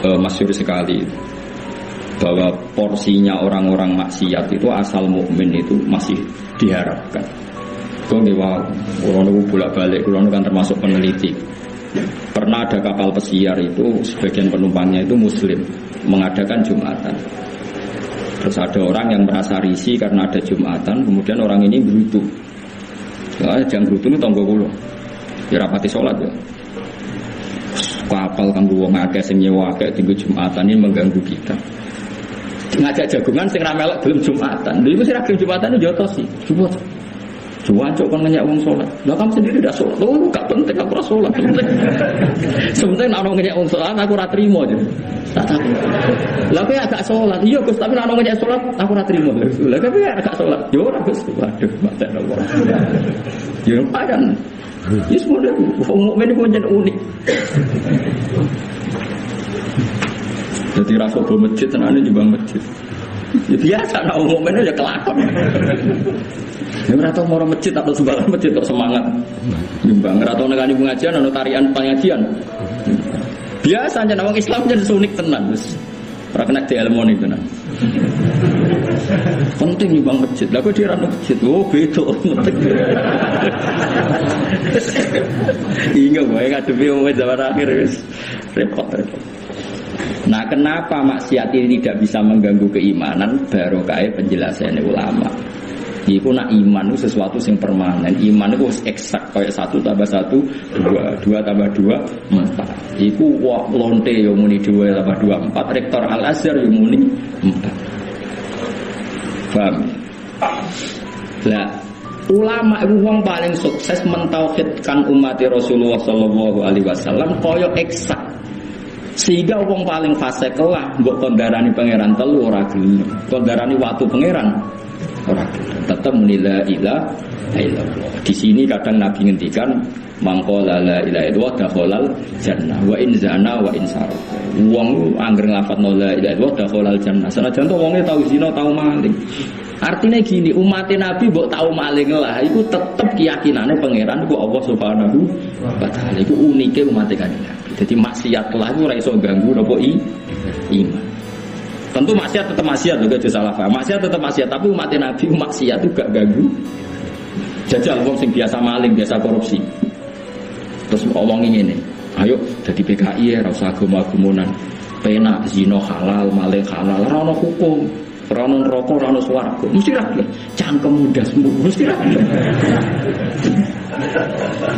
masyhur sekali bahwa porsinya orang-orang maksiat itu asal mukmin itu masih diharapkan. Kau nih wow, orang itu bolak-balik, orang kan termasuk peneliti. Pernah ada kapal pesiar itu sebagian penumpangnya itu Muslim mengadakan Jumatan. Terus ada orang yang merasa risih karena ada Jumatan, kemudian orang ini berutu. Ya, jangan berutu ini tonggo kulo. Ya rapati sholat ya. Kapal kan wong akeh sing nyewa akeh tinggu Jumatan ini mengganggu kita. Ngajak jagungan sing ra melok gelem Jumatan. Lha iku sing ra gelem Jumatan yo jotos sih. Juwancuk kon ngenyek wong salat. Lah kamu sendiri ndak salat. Oh, gak penting aku ora salat. Sementing ana ngenyek wong salat aku ora trimo aja. Tak takut. Lah kowe agak salat. Iya Gus, tapi ana ngenyek salat aku ora trimo. Lah kowe agak salat. Yo ora Gus. Waduh, mate Allah. Yo padan. Wis model wong mukmin iku pancen unik. Jadi rasa bom masjid tenane nyumbang masjid. Ya biasa nek wong mukmin ya kelakon. Ya ora tau moro masjid atau sumbangan masjid kok semangat. Nyumbang ora tau nekani pengajian ana tarian pengajian. Biasa aja wong Islam jadi unik tenan wis. Ora kena dielmoni tenan. Penting nyumbang masjid. Lah kok dia ra masjid. Oh, beda penting. Ingat wae ngadepi wong zaman akhir wis repot. Nah, kenapa maksiat ini tidak bisa mengganggu keimanan? Barokah penjelasannya ulama. Iku nak iman itu sesuatu yang permanen. Iman itu eksak kayak 1 tambah 1 2, 2 tambah 2 4. Iku wak lonte yang muni 2 tambah 2 4. Rektor Al-Azhar yang muni 4. Paham? Lah, ulama itu wong paling sukses mentauhidkan umat Rasulullah sallallahu alaihi wasallam koyo eksak. Sehingga wong paling fasik lah mbok kondarani pangeran telu ora gelem. Kondarani waktu pangeran ora gelem. Tetep la ilaha illallah. Di sini kadang Nabi ngendikan mangqala la ilaha illallah dakhalal jannah wa in zana wa in sarq. Wong angger nglafadzno la ilaha illallah dakhalal jannah. Senajan to wonge tau zina tau maling. Artinya gini, umat Nabi mbok tau maling lah, itu tetep keyakinannya pangeran ku Allah Subhanahu wa taala. Iku unike umat Nabi. Jadi maksiat lah itu ora iso ganggu napa iman. Tentu maksiat tetap maksiat juga itu salah paham. Maksiat tetap maksiat, tapi umat Nabi maksiat itu gak ganggu. Jajal wong sing biasa maling, biasa korupsi. Terus omongin ngene, ayo dadi PKI ya ora usah agama-agamanan. Penak zina halal, maling halal, ora ono hukum. Ora ono neraka, ora ono swarga. Mesti ra cangkem muda sembuh, mesti ra.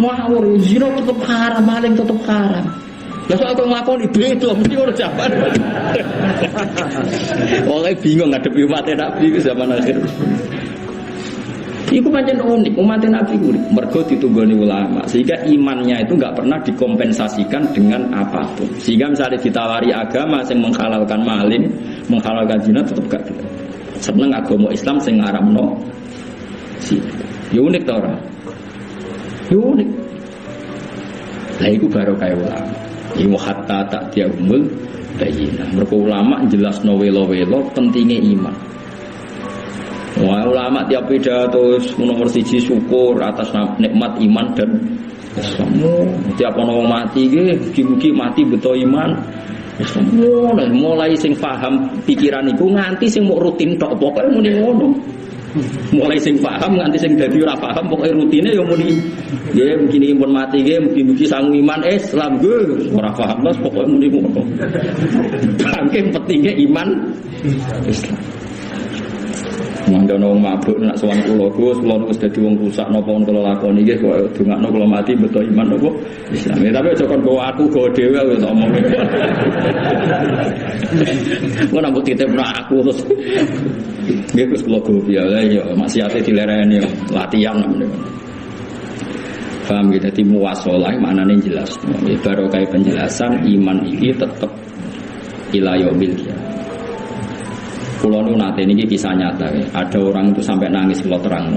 Mau zina tetep haram, maling tetep haram. Lah soal kok nglakoni beda mesti ora jaman. Wong bingung ngadepi umat Nabi ke zaman akhir. Iku pancen unik, umat Nabi unik. Mergo ditunggoni ulama, sehingga imannya itu enggak pernah dikompensasikan dengan apapun. Sehingga misalnya ditawari agama yang menghalalkan maling, menghalalkan zina tetap gak gitu. Seneng agama Islam sing ngaramno zina. Ya unik ta ora? Ya unik. Lah iku barokah ulama. Iku hatta tak diumul bayina. Mergo ulama jelasno welo-welo pentingnya iman. Wah, ulama tiap pidato nomor 1 syukur atas nikmat iman dan semua tiap ono mati ge mugi-mugi mati beto iman. Semua mulai sing paham pikiran iku nganti sing mau rutin tok pokoke muni ngono. Mulai sing paham nganti sing dadi ora paham pokoke rutine ya muni nggih mungkin pun mati nggih mugi-mugi sangu iman Islam ge ora paham terus pokoke muni ngono. Saking pentingnya iman Islam. Mandono mabuk nak sowan kula Gus, kula wis dadi wong rusak napa kula lakoni nggih kok dongakno kula mati beto iman napa Islam. Tapi aja kon go aku go dhewe wis omong. Ngono mbok titipno aku terus. Nggih Gus kula go piye ya maksiate dilereni latihan namanya. Paham gitu, dadi muwasalah maknane jelas. Barokah penjelasan iman iki tetep ila yaumil qiyamah. Kulo nu nate niki kisah nyata ya. Ada orang itu sampai nangis kalau terang.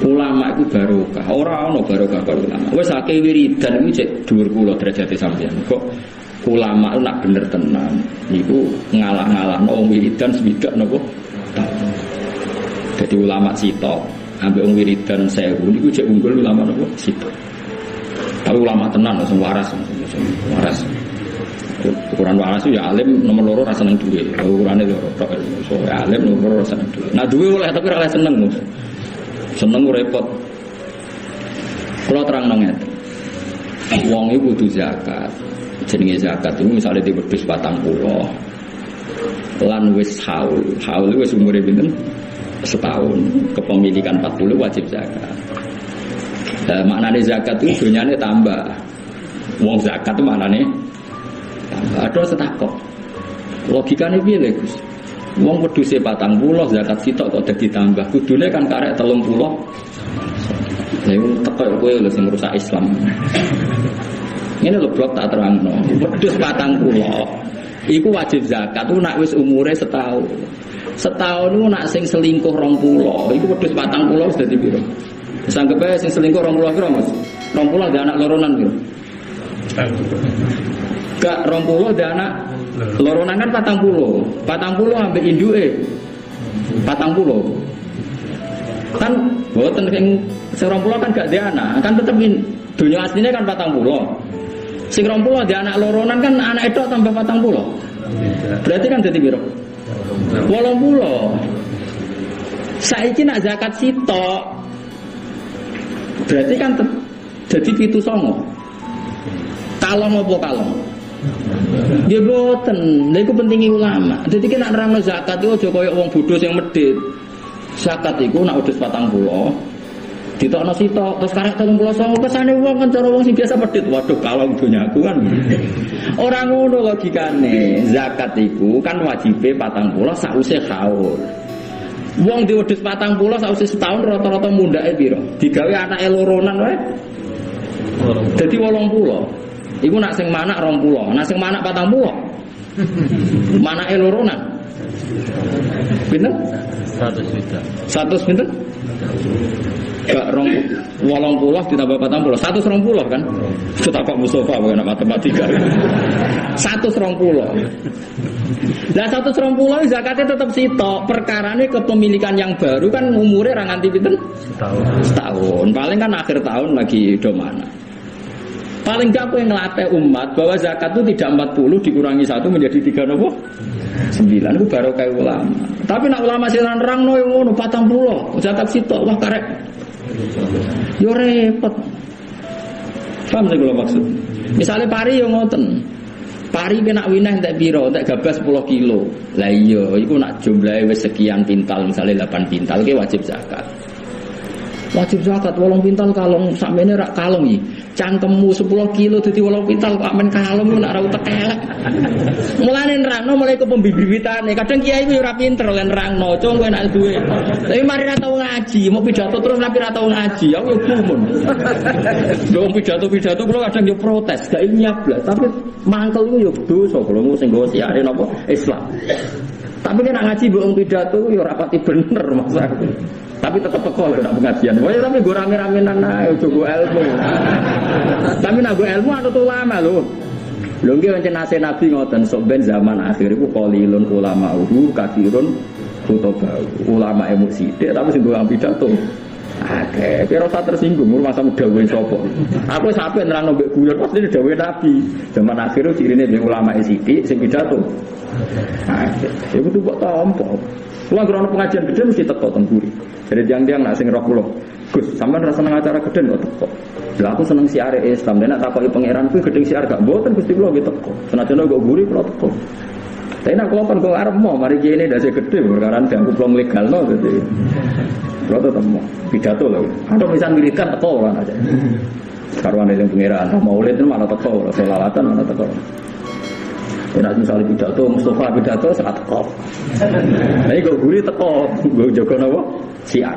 Ulama itu barokah. Orang ono barokah kalau ulama. Wes akeh wiridan iki cek dhuwur kula derajate sampeyan. Kok ulama itu nak bener tenan. Niku ngalah-ngalahno wong wiridan swidak napa? Jadi ulama sitok ambek wong wiridan 1000 niku cek unggul ulama napa? Sitok. Tapi ulama tenan langsung waras. Waras. Ukuran waras itu ya alim nomor loro rasa seneng duit. Ukurannya loro so ya alim nomor loro rasa seneng duit. Nah duit oleh tapi rasa seneng mus. Seneng repot. Kalau terang nonget, uang itu butuh zakat. Jenenge zakat itu misalnya di berdus 40. Lan wis haul wis umure pinten? Setahun. Kepemilikan 40 wajib zakat. Maknane zakat itu dunyane tambah. Uang zakat itu maknane ada setakok. Logikane piye lho Gus? Wong wedhuse 40 zakat sitok kok dadi tambah. Kudune kan karek 30. Saya teko kowe lho sing merusak Islam. Ini lho blok tak terangno. Wedhus 40. Iku wajib zakat tuh nak wis umure setahun. Setahun itu nak sing selingkuh 20. Iku wedhus 40 wis dadi piro? Sanggep ae sing selingkuh 20 piro, Mas? 20 ada anak loronan piro? Gak 20 ada anak loronan kan 40. 40 ambek induke. 40. Kan boten sing 20 kan gak dia anak, kan tetep dunia aslinya kan 40. Sing 20 dia anak loronan kan anak itu tambah 40. Berarti kan dadi piro? 80. Saiki nak zakat sitok. Berarti kan jadi 7,9. Kalong apa kalong? Dia boten, lha iku pentingi ulama. Dadi ki nak nerangno zakat iku aja koyo wong bodho sing medhit. Zakat iku nak wedhus 40. Ditokno sitok terus karek 39 pesane wong kan cara wong sing biasa medhit. Waduh kalong donyaku kan. Ora ngono logikane. Zakat iku kan wajibe 40 sakwise haul. Wong di wedhus 40 sakwise setahun rata-rata mundhake piro? Digawe anake loronan wae. Dadi 80. Iku nak sing manak 20, nak sing manak 40. Manake loronan. Pinten? 100 juta. 100 pinten? Gak 80 ditambah 40, 120 kan? Sudah Pak Mustafa bukan matematika. 120. Lah 120 zakatnya tetap sitok. Perkarane kepemilikan yang baru kan umurnya ra nganti pinten? Setahun. Paling kan akhir tahun lagi do mana. Paling gak yang ngelatih umat bahwa zakat itu tidak 40 dikurangi 1 menjadi 3 nopo? 9 itu baru kayak ulama. Tapi nak ulama sing nerangno ngono 40 zakat sitok wah karek. Yo repot. Paham sing kula maksud? Misale pari yo ngoten. Pari kena wineh entek piro? Entek gabah 10 kilo. Lah iya, iku nak jumlahe wis sekian pintal, misalnya 8 pintal ki wajib zakat. Wajib zakat 8 pintal kalong sakmene rak kalong iki. Cangkemmu 10 kilo dadi 8 pintal kok amen kalong nak ra utek elek. Mulane nerangno mulai ke pembibitane. Kadang kiai ku yo ora pinter lan nerangno, cung kowe nek duwe. Tapi mari ra tau ngaji, mau pidato terus tapi ra tau ngaji, aku yo gumun. Lho pidato kula kadang yo protes, gak nyiap blas, tapi mangkel ku yo dosa kula sing nggo siare napa Islam. Tapi nek ngaji mbok pidato yo ora pati bener masa. Tapi tetap teko lho nak pengajian. Wah, tapi gue rame-ramenan ae ojo go ilmu. Tapi nak go ilmu anut ulama lho. Lho nggih pancen nase Nabi ngoten sok ben zaman akhir iku qalilun ulama'uhu katsirun khutbah. Ulama emu sithik tapi sing doang pidato. Akeh, kira ora tersinggung masa dawuhe sapa. Aku sampe nerangno mbek guyon pasti dawuhe Nabi. Zaman akhir cirine mbek ulama sithik sing pidato. Akeh. Iku tuh kok tampa. Kula grono pengajian gede mesti teko teng buri. Jadi tiang-tiang nak sing roh kula. Gus, sampean ra seneng acara gede kok teko. Lah aku seneng siare Islam, nek takoki pangeran kuwi gedhe siar gak mboten Gusti kula nggih teko. Senajan kok buri kula teko. Tapi nak kula kok arep mau mari kene dase gede perkara dianggep wong legalno dadi. Kula tetep mau pidato lho. Ada pisan wiridan teko ora aja. Karwane yang pangeran maulid itu malah teko, selawatan malah teko. Nek misalnya pidato Mustafa pidato 100 teko. Lah kok buri teko, nggo jaga napa? Siar.